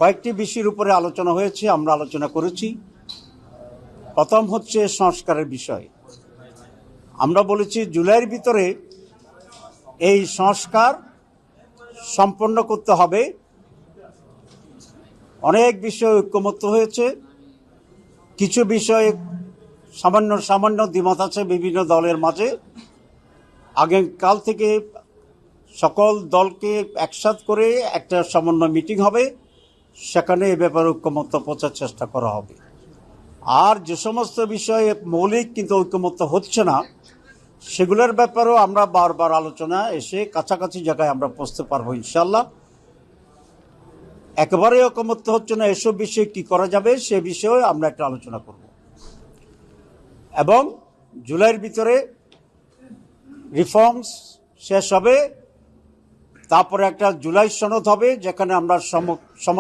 কয়েকটি বিষয়ের উপরে আলোচনা হয়েছে, আমরা আলোচনা করেছি। প্রথম হচ্ছে সংস্কারের বিষয়। আমরা বলেছি জুলাইয়ের ভিতরে এই সংস্কার সম্পন্ন করতে হবে। অনেক বিষয়ে ঐক্যমত্য হয়েছে, কিছু বিষয়ে সামান্য দ্বিমত আছে বিভিন্ন দলের মাঝে। আগামীকাল থেকে সকল দলকে একসাথ করে একটা সমন্বয় মিটিং হবে, সেখানে এ ব্যাপারে ঐক্যমত্য পৌঁছার চেষ্টা করা হবে। আর যে সমস্ত বিষয়ে মৌলিক কিন্তু ঐক্যমত্য হচ্ছে না, সেগুলোর ব্যাপারেও আমরা বারবার আলোচনা এসে কাছাকাছি জায়গায় আমরা পৌঁছতে পারবো ইনশাল্লাহ। একেবারে ঐক্যমত্য হচ্ছে না এসব বিষয়ে কি করা যাবে সে বিষয়ে আমরা একটা আলোচনা করব। এবং জুলাইয়ের ভিতরে রিফর্মস শেষ হবে, তারপরে একটা জুলাই সনদ হবে যেখানে আমরা সমস্ত